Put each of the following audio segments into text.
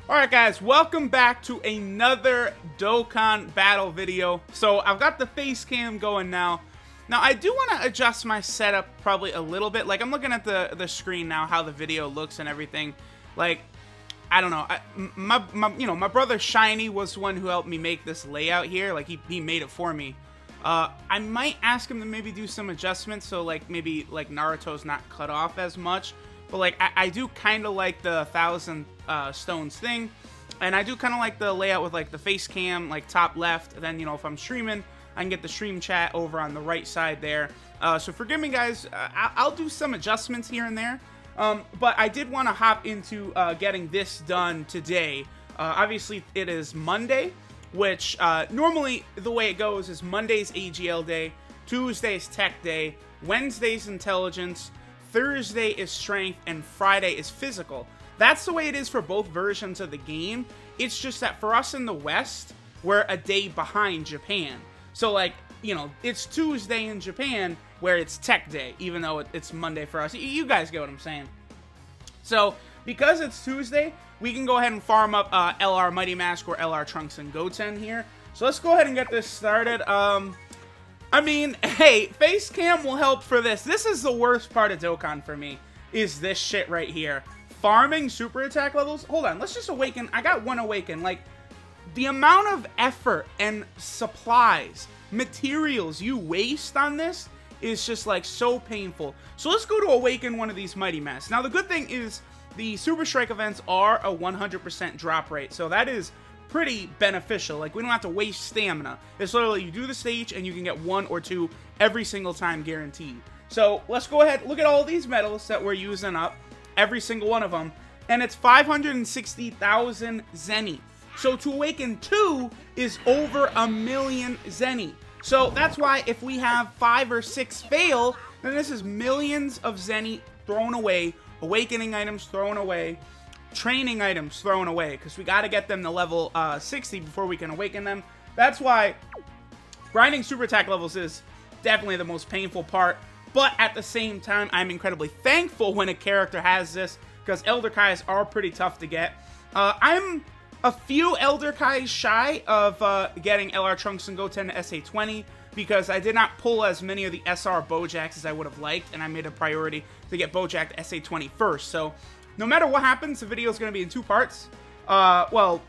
Alright guys, welcome back to another Dokkan battle video. So I've got the face cam going now. Now I do want to adjust my setup probably a little bit. Like I'm looking at the screen now, how the video looks and everything. Like, I don't know. My brother Shiny was the one who helped me make this layout here. Like he made it for me. I might ask him to maybe do some adjustments so like maybe like Naruto's not cut off as much. But like I do kind of like the 1,000 stones thing, and I do kind of like the layout with like the face cam like top left. And then if I'm streaming, I can get the stream chat over on the right side there. So forgive me guys, I'll do some adjustments here and there. But I did want to hop into getting this done today. Obviously it is Monday, which normally the way it goes is Monday's AGL day, Tuesday's tech day, Wednesday's intelligence, Thursday is strength, and Friday is physical. That's the way it is for both versions of the game. It's just that for us in the West, we're a day behind Japan. So like, it's Tuesday in Japan where it's tech day, even though it's Monday for us. You guys get what I'm saying. So because it's Tuesday, we can go ahead and farm up LR Mighty Mask or LR Trunks and Goten here. So let's go ahead and get this started. I mean, hey, face cam will help for this. This is the worst part of Dokkan for me, is this shit right here. Farming super attack levels. Hold on, let's just awaken. I got one awaken. Like, the amount of effort and supplies, materials you waste on this is just like so painful. So let's go to awaken one of these Mighty Masks. Now, the good thing is the Super Strike events are a 100% drop rate. So that is pretty beneficial. Like, we don't have to waste stamina. It's literally you do the stage and you can get 1 or 2 every single time guaranteed. So let's go ahead, look at all these medals that we're using up, every single one of them, and it's 560,000 Zeni. So to awaken 2 is over 1,000,000 Zeni. So that's why if we have 5 or 6 fail, then this is millions of Zeni thrown away, awakening items thrown away, training items thrown away, because we got to get them to level 60 before we can awaken them. That's why grinding super attack levels is definitely the most painful part, but at the same time, I'm incredibly thankful when a character has this, because Elder Kais are pretty tough to get. I'm a few Elder Kais shy of getting LR Trunks and Goten to SA20, because I did not pull as many of the SR Bojacks as I would have liked, and I made a priority to get Bojack to SA20 first. So no matter what happens, the video is going to be in 2 parts. Well,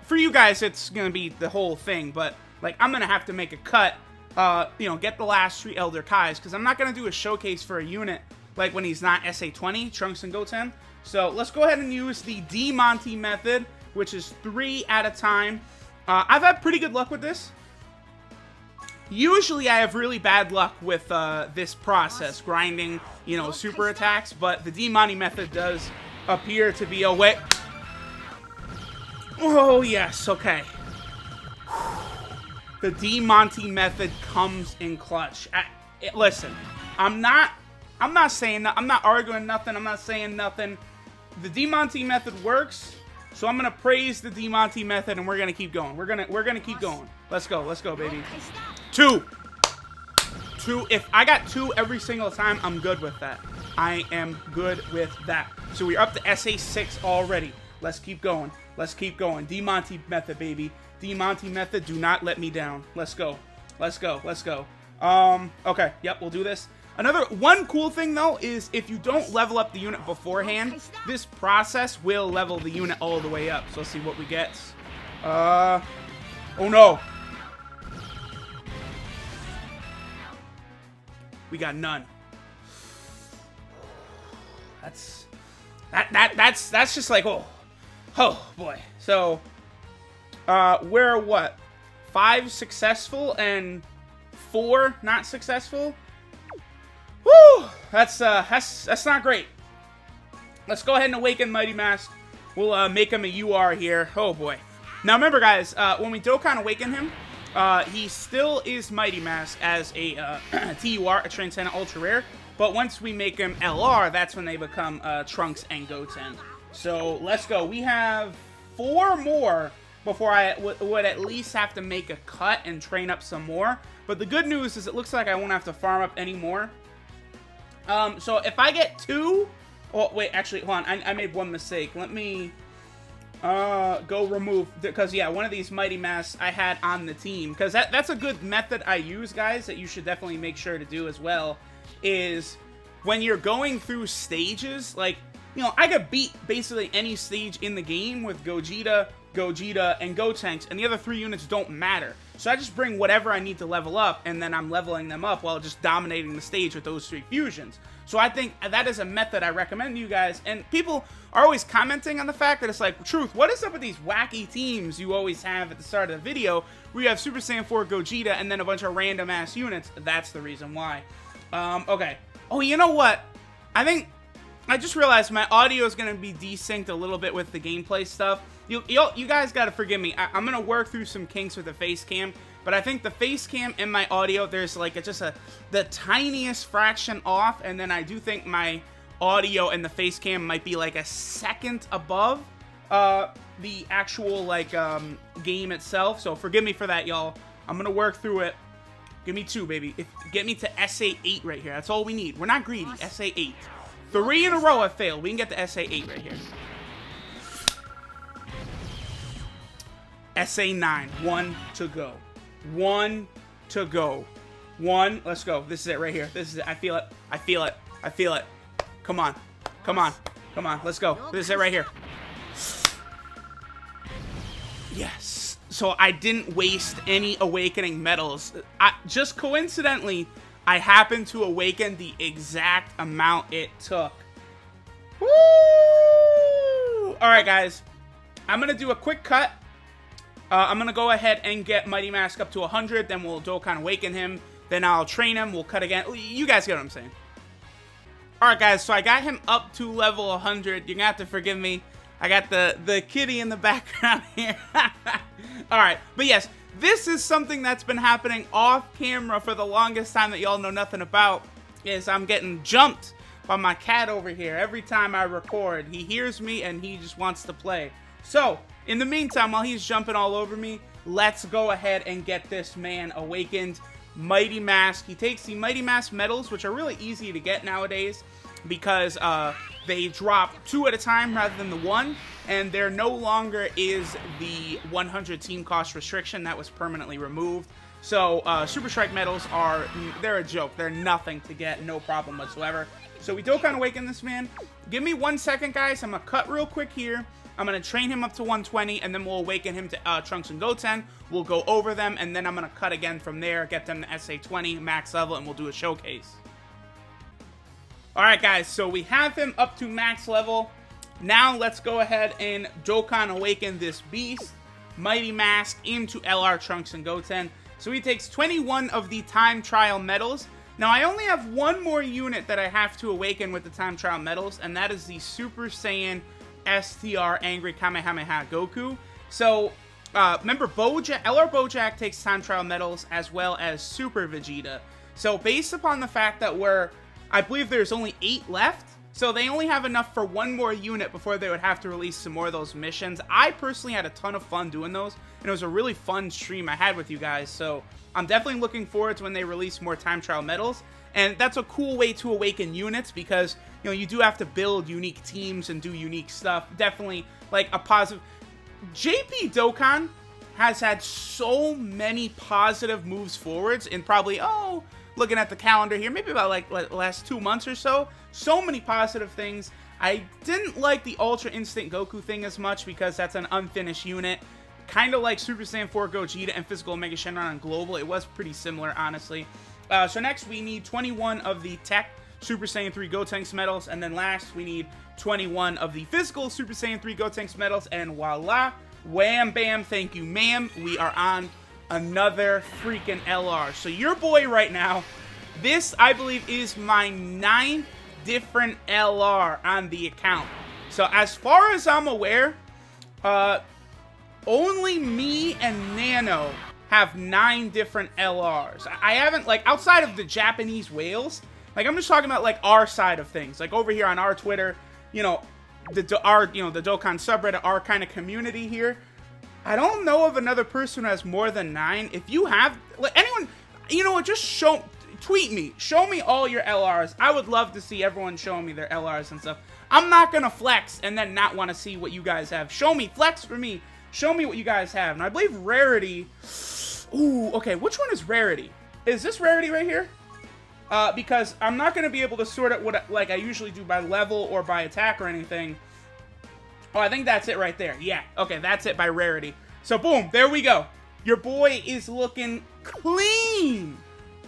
for you guys, it's going to be the whole thing, but like I'm going to have to make a cut, get the last 3 Elder Kais, because I'm not going to do a showcase for a unit like when he's not SA20, Trunks and Goten. So let's go ahead and use the D-Monty method, which is 3 at a time. I've had pretty good luck with this. Usually I have really bad luck with this process, grinding, super attacks, but the D-Monty method does appear to be a way. Oh, yes, okay. The D-Monty method comes in clutch. Listen, I'm not saying that, I'm not arguing nothing, I'm not saying nothing. The D-Monty method works, so I'm gonna praise the D-Monty method, and we're gonna keep going. We're gonna keep going. Let's go, baby. 2. If I got 2 every single time, I'm good with that. I am good with that. So we're up to SA6 already. Let's keep going. Let's keep going. D-Monty method, baby. D-Monty method, do not let me down. Let's go. Let's go. Let's go. Okay. Yep, we'll do this. One cool thing, though, is if you don't level up the unit beforehand, this process will level the unit all the way up. So let's see what we get. Oh, no. We got none. That's just like, oh boy. So we're what? 5 successful and 4 not successful. Woo! That's not great. Let's go ahead and awaken Mighty Mask. We'll make him a UR here. Oh boy. Now remember, guys, when we Dokkan awaken him, he still is Mighty Mask as a TUR, a Transcendent Ultra Rare, but once we make him LR, that's when they become Trunks and Goten. So let's go. We have 4 more before I would at least have to make a cut and train up some more. But the good news is it looks like I won't have to farm up any more. So if I get 2... Oh, wait, actually, hold on. I made one mistake. Let me... Go remove, because yeah, one of these Mighty Masks I had on the team, because that's a good method I use, guys, that you should definitely make sure to do as well, is when you're going through stages, like, you know, I could beat basically any stage in the game with Gogeta, and Gotenks, and the other 3 units don't matter. So I just bring whatever I need to level up, and then I'm leveling them up while just dominating the stage with those 3 fusions. So I think that is a method I recommend to you guys, and people are always commenting on the fact that it's like, Truth, what is up with these wacky teams you always have at the start of the video, where you have Super Saiyan 4 Gogeta and then a bunch of random ass units? That's the reason why. Okay. Oh, you know what? I just realized my audio is going to be desynced a little bit with the gameplay stuff. You guys got to forgive me. I'm going to work through some kinks with the face cam, but I think the face cam and my audio, there's like the tiniest fraction off, and then I do think my audio and the face cam might be like a second above the actual like game itself. So forgive me for that, y'all. I'm going to work through it. Give me 2, baby. Get me to SA8 right here. That's all we need. We're not greedy. SA8. 3 in a row have failed. We can get the SA8 right here. SA9. 1 to go. 1 to go. 1. Let's go. This is it right here. This is it. I feel it. I feel it. I feel it. Come on. Come on. Come on. Let's go. This is it right here. Yes. So I didn't waste any awakening medals. Just coincidentally, I happened to awaken the exact amount it took. Woo! Alright, guys. I'm going to do a quick cut. I'm going to go ahead and get Mighty Mask up to 100. Then we'll Dokkan awaken him. Then I'll train him. We'll cut again. You guys get what I'm saying. Alright, guys. So I got him up to level 100. You're going to have to forgive me. I got the kitty in the background here. Alright. But yes. This is something that's been happening off camera for the longest time that y'all know nothing about, is I'm getting jumped by my cat over here every time I record. He hears me and he just wants to play. So, in the meantime, while he's jumping all over me, let's go ahead and get this man awakened. Mighty Mask. He takes the Mighty Mask medals, which are really easy to get nowadays, because they drop 2 at a time rather than the 1, and there no longer is the 100 team cost restriction that was permanently removed. So Super Strike medals they're a joke. They're nothing to get, no problem whatsoever. So we Dokkan awaken this man. Give me 1 second, guys. I'm gonna cut real quick here. I'm gonna train him up to 120, and then we'll awaken him to Trunks and Goten. We'll go over them, and then I'm gonna cut again from there, get them to SA20 max level, and we'll do a showcase. Alright, guys, so we have him up to max level. Now let's go ahead and Dokkan awaken this beast, Mighty Mask, into LR Trunks and Goten. So he takes 21 of the time trial medals. Now I only have 1 more unit that I have to awaken with the time trial medals, and that is the Super Saiyan STR Angry Kamehameha Goku. So remember, LR Bojack takes time trial medals, as well as Super Vegeta. So based upon the fact that I believe there's only 8 left, so they only have enough for 1 more unit before they would have to release some more of those missions. I personally had a ton of fun doing those, and it was a really fun stream I had with you guys, so I'm definitely looking forward to when they release more time trial medals. And that's a cool way to awaken units, because, you know, you do have to build unique teams and do unique stuff. Definitely, like, a positive... JP Dokkan has had so many positive moves forwards in probably, looking at the calendar here, maybe about like last 2 months or so. So many positive things. I didn't like the Ultra Instinct Goku thing as much, because that's an unfinished unit. Kind of like Super Saiyan 4 Gogeta and Physical Omega Shenron on Global. It was pretty similar, honestly. So next we need 21 of the Tech Super Saiyan 3 Gotenks medals, and then last we need 21 of the Physical Super Saiyan 3 Gotenks medals, and voila, wham bam, thank you ma'am, we are on another freaking LR. So your boy right now, this I believe is my 9th different LR on the account. So as far as I'm aware, only me and Nano have 9 different LRs. I haven't, like, outside of the Japanese whales, like, I'm just talking about, like, our side of things. Like, over here on our Twitter, you know, the Dokkan subreddit, our kind of community here, I don't know of another person who has more than 9. If you have, like, anyone, you know what, just tweet me. Show me all your LRs. I would love to see everyone showing me their LRs and stuff. I'm not gonna flex and then not want to see what you guys have. Show me, flex for me. Show me what you guys have. And I believe rarity. Ooh, okay, which one is rarity? Is this rarity right here? Because I'm not gonna be able to sort it like I usually do by level or by attack or anything. Oh, I think that's it right there. Yeah, okay, that's it by rarity. So boom, there we go. Your boy is looking clean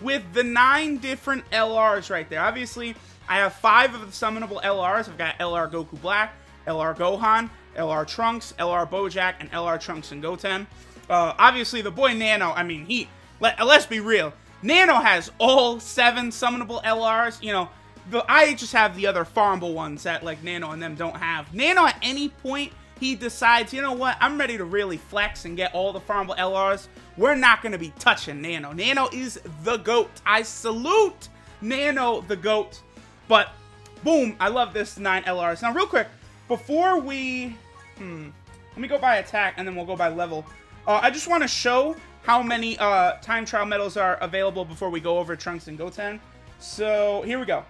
with the 9 different LRs right there. Obviously, I have 5 of the summonable LRs. I've got LR Goku Black, LR Gohan, LR Trunks, LR Bojack, and LR Trunks and Goten. Obviously, the boy Nano, I mean, let's be real. Nano has all 7 summonable LRs. You know, I just have the other farmable ones that, like, Nano and them don't have. Nano, at any point, he decides, you know what, I'm ready to really flex and get all the farmable LRs. We're not going to be touching Nano. Nano is the GOAT. I salute Nano, the GOAT. But, boom, I love this 9 LRs. Now, real quick, before we... let me go by attack, and then we'll go by level. I just want to show how many time trial medals are available before we go over Trunks and Goten. So, here we go.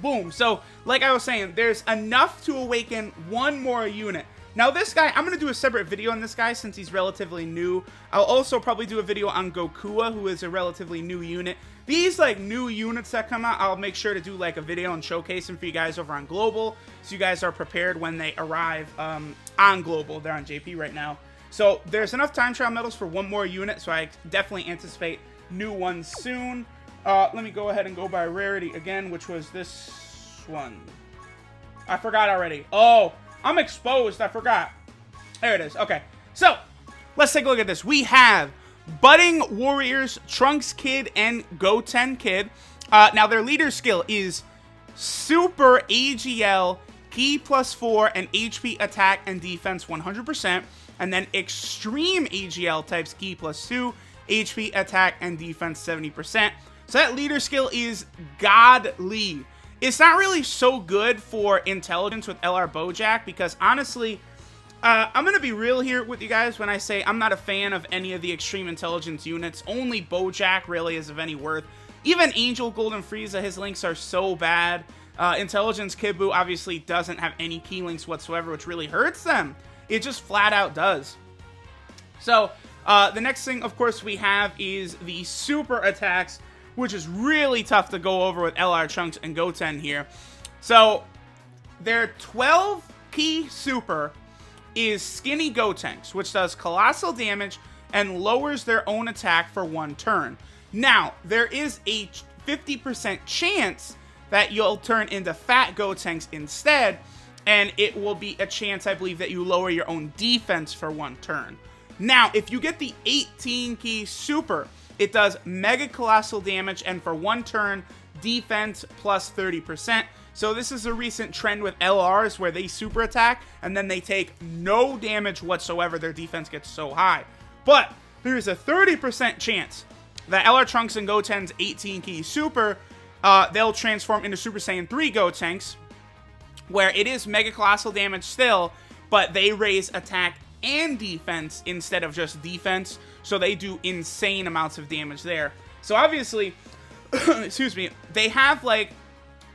Boom. So, like I was saying, there's enough to awaken 1 more unit. Now, this guy, I'm going to do a separate video on this guy since he's relatively new. I'll also probably do a video on Goku, who is a relatively new unit. These, like, new units that come out, I'll make sure to do, like, a video and showcase them for you guys over on Global, so you guys are prepared when they arrive on Global. They're on JP right now. So, there's enough time trial medals for 1 more unit, so I definitely anticipate new ones soon. Let me go ahead and go by rarity again, which was this one. I forgot already. Oh, I'm exposed. I forgot. There it is. Okay. So, let's take a look at this. We have Budding Warriors, Trunks Kid, and Goten Kid. Now, their leader skill is Super AGL, Ki +4, and HP attack and defense 100%. And then Extreme AGL types Ki +2, HP attack and defense 70%. So that leader skill is godly. It's not really so good for intelligence with LR Bojack because honestly, I'm going to be real here with you guys when I say I'm not a fan of any of the extreme intelligence units. Only Bojack really is of any worth. Even Angel Golden Frieza, his links are so bad. Intelligence Kibu obviously doesn't have any key links whatsoever, which really hurts them. It just flat out does. So, the next thing, of course, we have is the super attacks, which is really tough to go over with LR Trunks and Goten here. So, their 12 key super is Skinny Gotenks, which does colossal damage and lowers their own attack for 1 turn. Now, there is a 50% chance that you'll turn into Fat Gotenks instead, and it will be a chance, I believe, that you lower your own defense for 1 turn. Now, if you get the 18 key super, it does mega colossal damage, and for 1 turn, defense plus 30%. So this is a recent trend with LRs where they super attack, and then they take no damage whatsoever. Their defense gets so high. But there's a 30% chance that LR Trunks and Goten's 18 key super, they'll transform into Super Saiyan 3 Gotenks, where it is mega colossal damage still, but they raise attack and defense instead of just defense, so they do insane amounts of damage there. So obviously, excuse me, they have like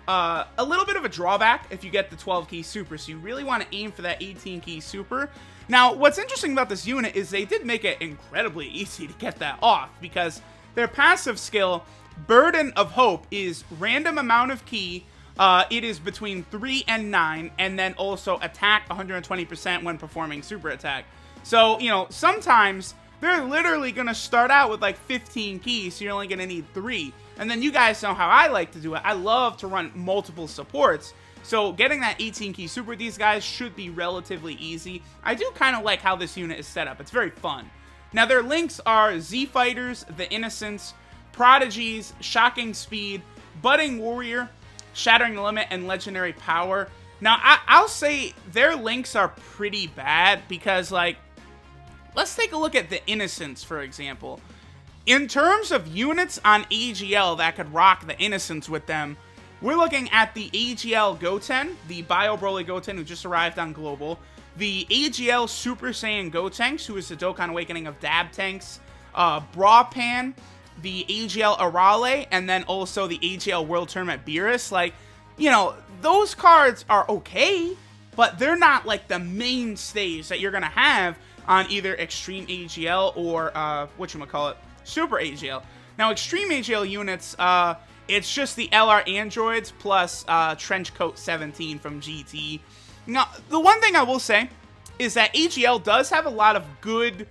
a little bit of a drawback if you get the 12 key super, so you really want to aim for that 18 key super. Now, what's interesting about this unit is they did make it incredibly easy to get that off, because their passive skill, Burden of Hope, is random amount of ki. It is between 3 and 9, and then also attack 120% when performing super attack. So, you know, sometimes they're literally going to start out with like 15 keys, so you're only going to need 3. And then you guys know how I like to do it. I love to run multiple supports. So getting that 18 key super with these guys should be relatively easy. I do kind of like how this unit is set up. It's very fun. Now, their links are Z Fighters, The Innocents, Prodigies, Shocking Speed, Budding Warrior, Shattering the Limit, and Legendary Power. Now, I'll say their links are pretty bad because, like, let's take a look at The Innocents, for example. In terms of units on AGL that could rock The Innocents with them, we're looking at the AGL Goten, the Bio Broly Goten who just arrived on Global, the AGL Super Saiyan Gotenks, who is the Dokkan Awakening of Dab Tanks, Brawpan, the AGL Arale, and then also the AGL World Tournament Beerus. Like, you know, those cards are okay, but they're not like the mainstays that you're going to have on either Extreme AGL or, whatchamacallit, Super AGL. Now, Extreme AGL units, it's just the LR androids plus Trenchcoat 17 from GT. Now, the one thing I will say is that AGL does have a lot of good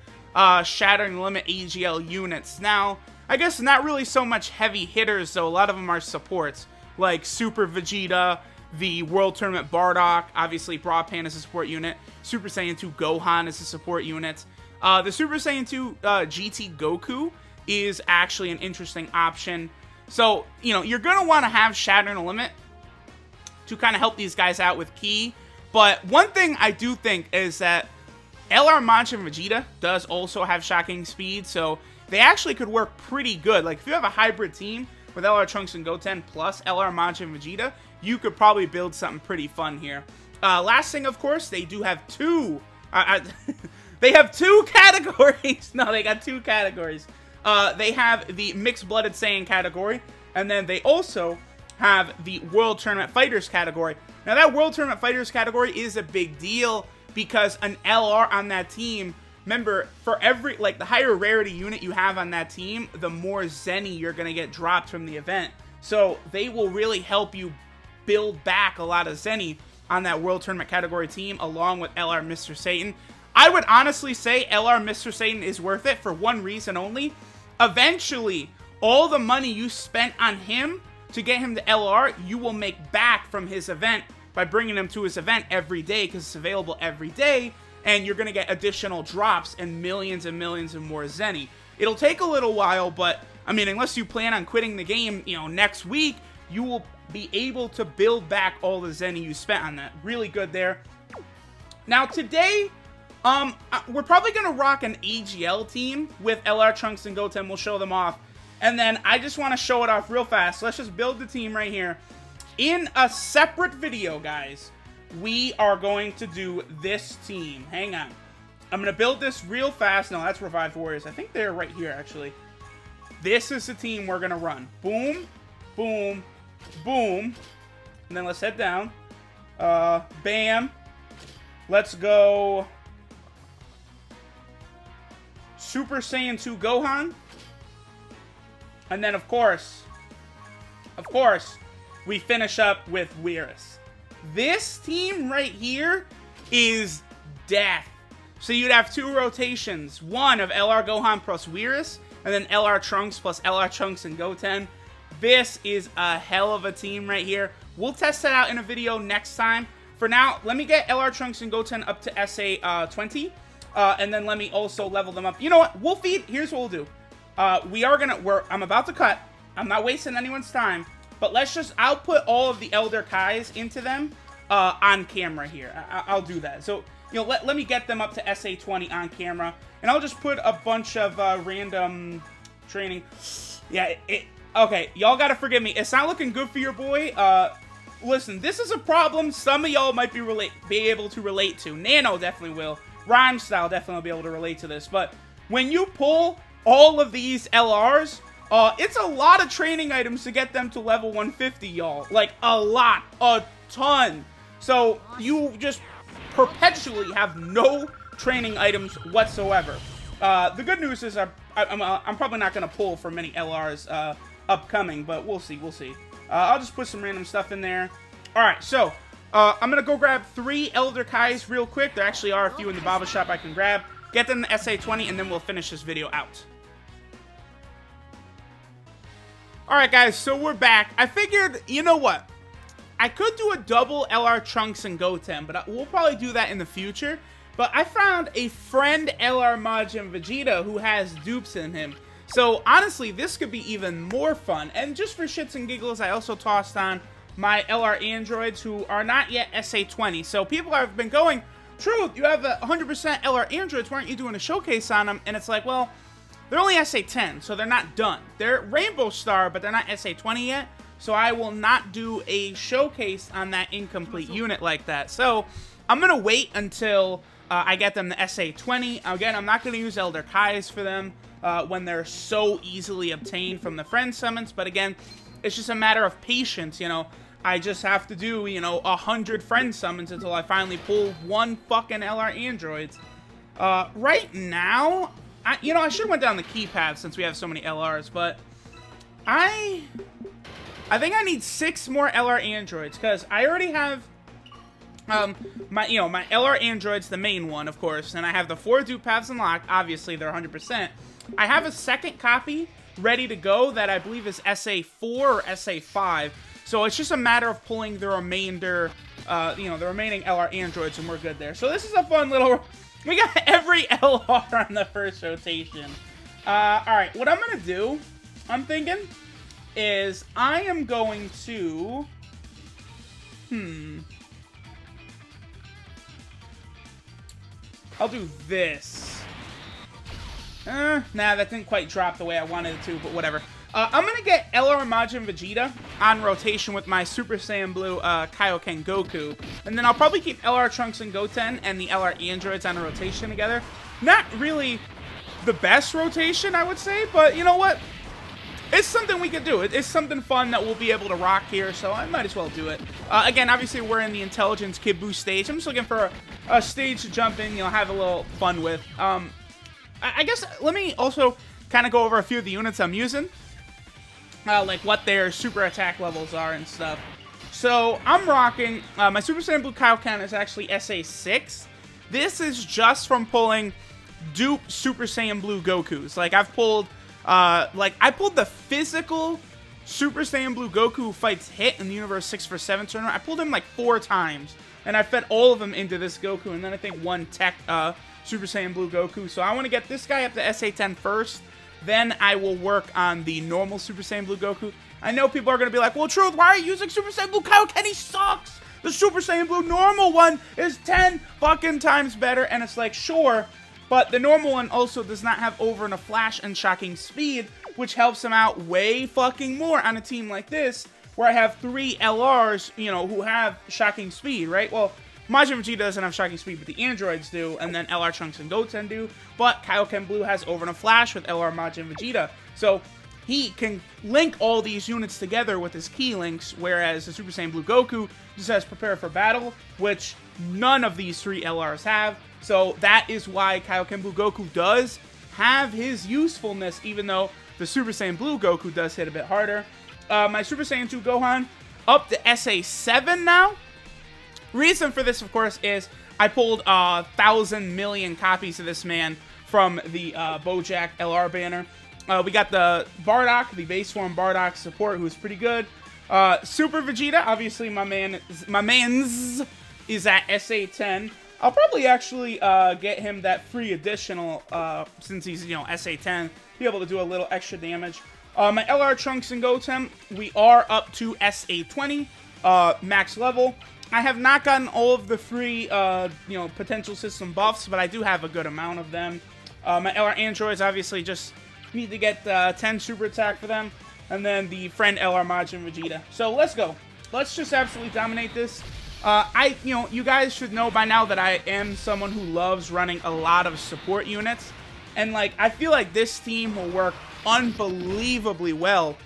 Shattering Limit AGL units. Now, I guess not really so much heavy hitters, though. A lot of them are supports, like Super Vegeta, the World Tournament Bardock, obviously Broadpan is a support unit, Super Saiyan 2 Gohan is a support unit. The Super Saiyan 2 GT Goku is actually an interesting option. So, you know, you're going to want to have Shattering the Limit to kind of help these guys out with Ki. But one thing I do think is that LR Majin Vegeta does also have shocking speed, so they actually could work pretty good. Like, if you have a hybrid team with LR Trunks and Goten plus LR Majin Vegeta, you could probably build something pretty fun here. Last thing, of course, they do have two... they have two categories. No, they got two categories. They have the Mixed-Blooded Saiyan category, and then they also have the World Tournament Fighters category. Now, that World Tournament Fighters category is a big deal because an LR on that team... Remember, for every, like, the higher rarity unit you have on that team, the more Zenny you're going to get dropped from the event. So, they will really help you build back a lot of Zenny on that World Tournament category team, along with LR Mr. Satan. I would honestly say LR Mr. Satan is worth it for one reason only. Eventually, all the money you spent on him to get him to LR, you will make back from his event by bringing him to his event every day, because it's available every day. And you're going to get additional drops and millions and more Zenny. It'll take a little while, but, I mean, unless you plan on quitting the game, you know, next week, you will be able to build back all the Zenny you spent on that. Really good there. Now, today, we're probably going to rock an AGL team with LR Trunks and Goten. We'll show them off. And then I just want to show it off real fast. Let's just build the team right here. In a separate video, guys, we are going to do this team. Hang on. I'm going to build this real fast. No, that's Revived Warriors. I think they're right here, actually. This is the team we're going to run. Boom, boom, boom. And then let's head down. Bam. Let's go Super Saiyan 2 Gohan. And then, of course, we finish up with Whirus. This team right here is death. So you'd have two rotations. One of LR Gohan plus Whirus, and then LR Trunks plus LR Trunks and Goten. This is a hell of a team right here. We'll test that out in a video next time. For now, let me get LR Trunks and Goten up to SA 20. And then let me also level them up. You know what? We'll feed. Here's what we'll do. I'm about to cut. I'm not wasting anyone's time. But let's just, I'll put all of the Elder Kais into them on camera here. I'll do that. So, you know, let me get them up to SA 20 on camera. And I'll just put a bunch of random training. Yeah, okay, y'all gotta forgive me. It's not looking good for your boy. Listen, this is a problem some of y'all might be able to relate to. Nano definitely will. Rhyme Style definitely will be able to relate to this. But when you pull all of these LRs, it's a lot of training items to get them to level 150, y'all. Like, a lot. A ton. So, you just perpetually have no training items whatsoever. The good news is I'm probably not going to pull for many LRs upcoming, but we'll see, I'll just put some random stuff in there. Alright, so, I'm going to go grab 3 Elder Kais real quick. There actually are a few in the Baba shop I can grab. Get them to SA 20, and then we'll finish this video out. Alright guys, so we're back. I figured, you know what? I could do a double LR Trunks and Goten, but we'll probably do that in the future. But I found a friend LR Majin Vegeta who has dupes in him. So honestly, this could be even more fun. And just for shits and giggles, I also tossed on my LR androids who are not yet SA 20. So people have been going, Truth, you have 100% LR androids, why aren't you doing a showcase on them? And it's like, well, they're only SA 10, so they're not done. They're Rainbow Star, but they're not SA 20 yet. So I will not do a showcase on that incomplete unit like that. So I'm going to wait until I get them to SA 20. Again, I'm not going to use Elder Kais for them when they're so easily obtained from the friend summons. But again, it's just a matter of patience, you know. I just have to do, you know, 100 friend summons until I finally pull one fucking LR androids. Right now, I should have went down the keypad since we have so many LRs, but I think I need 6 more LR androids, because I already have my LR androids, the main one, of course, and I have the 4 dupe paths unlocked. Obviously, they're 100%. I have a second copy ready to go that I believe is SA4 or SA5. So it's just a matter of pulling the remainder, the remaining LR androids, and we're good there. So this is a fun little... We got every LR on the first rotation. Alright, what I'm going to do, I'm thinking, is I am going to... I'll do this. Nah, that didn't quite drop the way I wanted it to, but whatever. I'm going to get LR Majin Vegeta on rotation with my Super Saiyan Blue Kaioken Goku. And then I'll probably keep LR Trunks and Goten and the LR androids on a rotation together. Not really the best rotation, I would say, but you know what? It's something we could do. It's something fun that we'll be able to rock here, so I might as well do it. Again, obviously, we're in the Intelligence Kid Buu stage. I'm just looking for a stage to jump in, have a little fun with. I guess let me also kind of go over a few of the units I'm using. Like what their super attack levels are and stuff. So, I'm rocking, my Super Saiyan Blue Kaioken is actually SA6. This is just from pulling dupe Super Saiyan Blue Gokus. Like, I've pulled, I pulled the physical Super Saiyan Blue Goku who fights Hit in the Universe 6-for-7 tournament. I pulled him like 4 times, and I fed all of them into this Goku, and then I think 1 tech, Super Saiyan Blue Goku. So, I want to get this guy up to SA10 first. Then I will work on the normal Super Saiyan Blue Goku. I know people are going to be like, well, Truth, why are you using Super Saiyan Blue Kaioken? He sucks! The Super Saiyan Blue normal one is 10 fucking times better. And it's like, sure, but the normal one also does not have over and a flash and shocking speed, which helps him out way fucking more on a team like this, where I have 3 LRs, who have shocking speed, right? Well, Majin Vegeta doesn't have shocking speed, but the androids do, and then LR Trunks and Goten do, but Kaioken Blue has over and a flash with LR Majin Vegeta, so he can link all these units together with his key links, whereas the Super Saiyan Blue Goku just has Prepare for Battle, which none of these 3 LRs have, so that is why Kaioken Blue Goku does have his usefulness, even though the Super Saiyan Blue Goku does hit a bit harder. My Super Saiyan 2 Gohan up to SA7 now. Reason for this, of course, is I pulled 1,000 million copies of this man from the Bojack LR banner. We got the Bardock, the base form Bardock support, who's pretty good. Super Vegeta, obviously my man's is at SA10. I'll probably actually get him that free additional, since he's, SA10, be able to do a little extra damage. My LR Trunks and Goten, we are up to SA20, max level. I have not gotten all of the free, potential system buffs, but I do have a good amount of them. My LR androids obviously just need to get 10 super attack for them, and then the friend LR Majin Vegeta. So let's go. Let's just absolutely dominate this. You guys should know by now that I am someone who loves running a lot of support units, and I feel like this team will work unbelievably well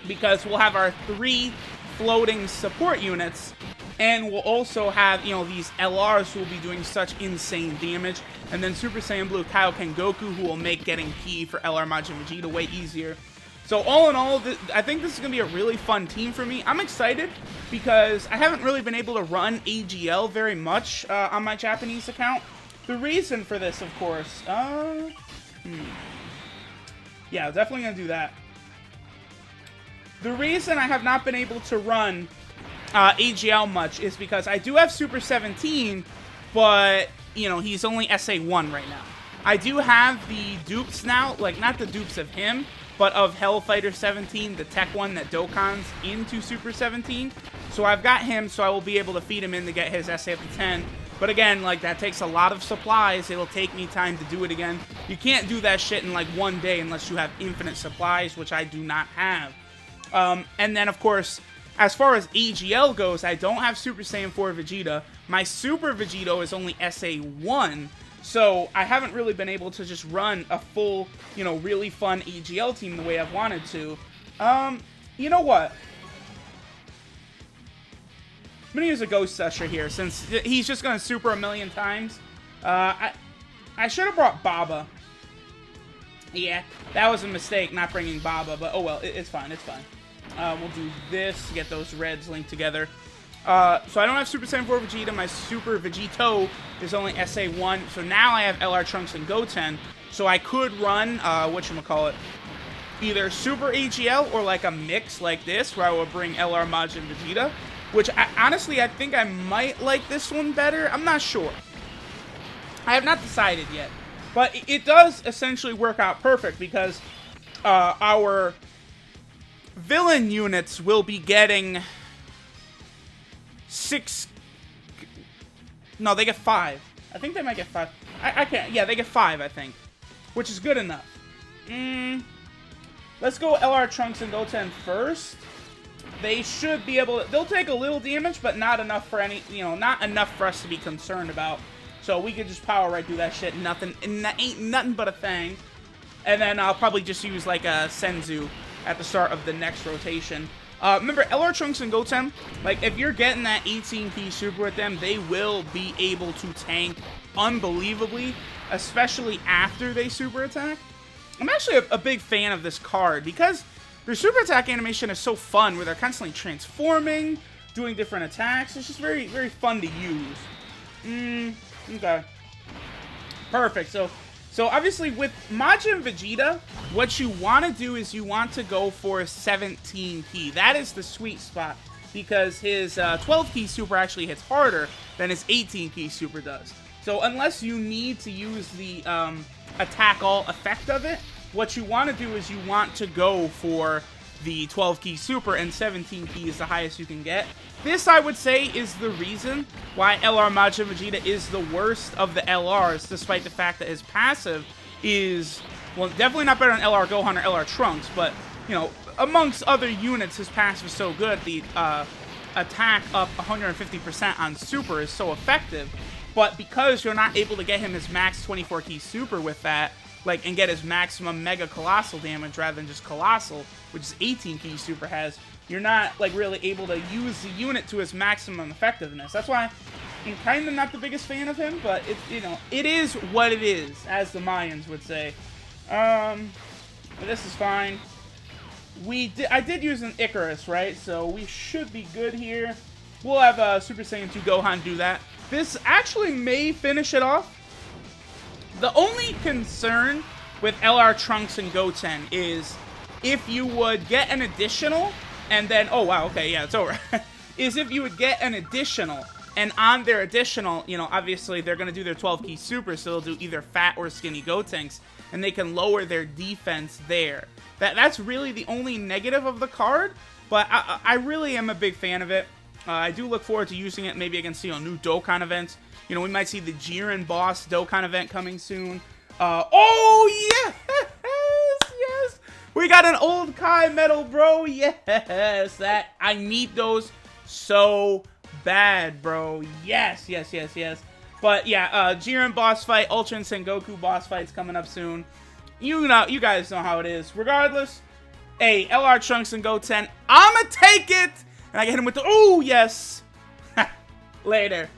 because we'll have our 3 floating support units, and we'll also have, these LRs who will be doing such insane damage, and then Super Saiyan Blue Kaioken Goku who will make getting key for LR Majin Vegeta way easier. So all in all, I think this is going to be a really fun team for me. I'm excited because I haven't really been able to run AGL very much on my Japanese account. The reason for this, of course, yeah, definitely going to do that. The reason I have not been able to run AGL much is because I do have Super 17, but, he's only SA1 right now. I do have the dupes now, not the dupes of him, but of Hellfighter 17, the tech one that Dokkan's into Super 17. So I've got him, so I will be able to feed him in to get his SA up to 10. But again, that takes a lot of supplies. It'll take me time to do it again. You can't do that shit in, one day unless you have infinite supplies, which I do not have. And then, of course, as far as AGL goes, I don't have Super Saiyan 4 Vegeta. My Super Vegito is only SA1, so I haven't really been able to just run a full, really fun AGL team the way I've wanted to. You know what? I'm gonna use a Ghost Usher here, since he's just gonna super a million times. I should have brought Baba. Yeah, that was a mistake, not bringing Baba, but oh well, it's fine, it's fine. We'll do this to get those reds linked together. So I don't have Super Saiyan 4 Vegeta. My Super Vegito is only SA1. So now I have LR Trunks and Goten. So I could run, whatchamacallit, either Super AGL or like a mix like this, where I would bring LR Majin Vegeta. Which, honestly, I think I might like this one better. I'm not sure. I have not decided yet. But it does essentially work out perfect, because our villain units will be getting 6... No, they get 5. I think they might get 5. I can't... Yeah, they get 5, I think. Which is good enough. Let's go LR Trunks and Goten first. They should be able to... They'll take a little damage, but not enough for any... You know, not enough for us to be concerned about. So we could just power right through that shit. Nothing... Ain't nothing but a thing. And then I'll probably just use, like, a Senzu at the start of the next rotation. Remember, LR Trunks and Goten, like, if you're getting that 18-key super with them, they will be able to tank unbelievably, especially after they super attack. I'm actually a big fan of this card, because their super attack animation is so fun, where they're constantly transforming, doing different attacks. It's just very, very fun to use. Okay. Perfect. So obviously with Majin Vegeta, what you want to do is you want to go for 17-key. That is the sweet spot, because his 12-key super actually hits harder than his 18-key super does. So unless you need to use the attack all effect of it, what you want to do is you want to go for the 12-key super, and 17-key is the highest you can get. This, I would say, is the reason why LR Majin Vegeta is the worst of the LRs, despite the fact that his passive is, well, definitely not better than LR Gohan or LR Trunks, but, you know, amongst other units, his passive is so good. The attack up 150% on super is so effective, but because you're not able to get him his max 24-key super with that, like, and get his maximum mega colossal damage rather than just colossal, which is 18-key super has, you're not, like, really able to use the unit to his maximum effectiveness. That's why I'm kind of not the biggest fan of him, but it's, you know, it is what it is, as the Mayans would say. But this is fine. I did use an Icarus, right? So we should be good here. We'll have Super Saiyan 2 Gohan do that. This actually may finish it off. The only concern with LR Trunks and Goten is if you would get an additional, and then, oh wow, okay, yeah, it's over. Is if you would get an additional, and on their additional, you know, obviously they're going to do their 12-key super, so they'll do either fat or skinny Gotenks, and they can lower their defense there. That's really the only negative of the card, but I really am a big fan of it. I do look forward to using it maybe against, you know, new Dokkan events. You know, we might see the Jiren Boss Dokkan event coming soon. Oh, yes! Yes! We got an old Kai medal, bro! Yes! I need those so bad, bro. Yes, yes, yes, yes. But, yeah, Jiren boss fight, Ultra Instinct Goku boss fight's coming up soon. You know, you guys know how it is. Regardless, hey, LR Trunks and Goten, I'ma take it! And I get him with the, oh, yes! Later.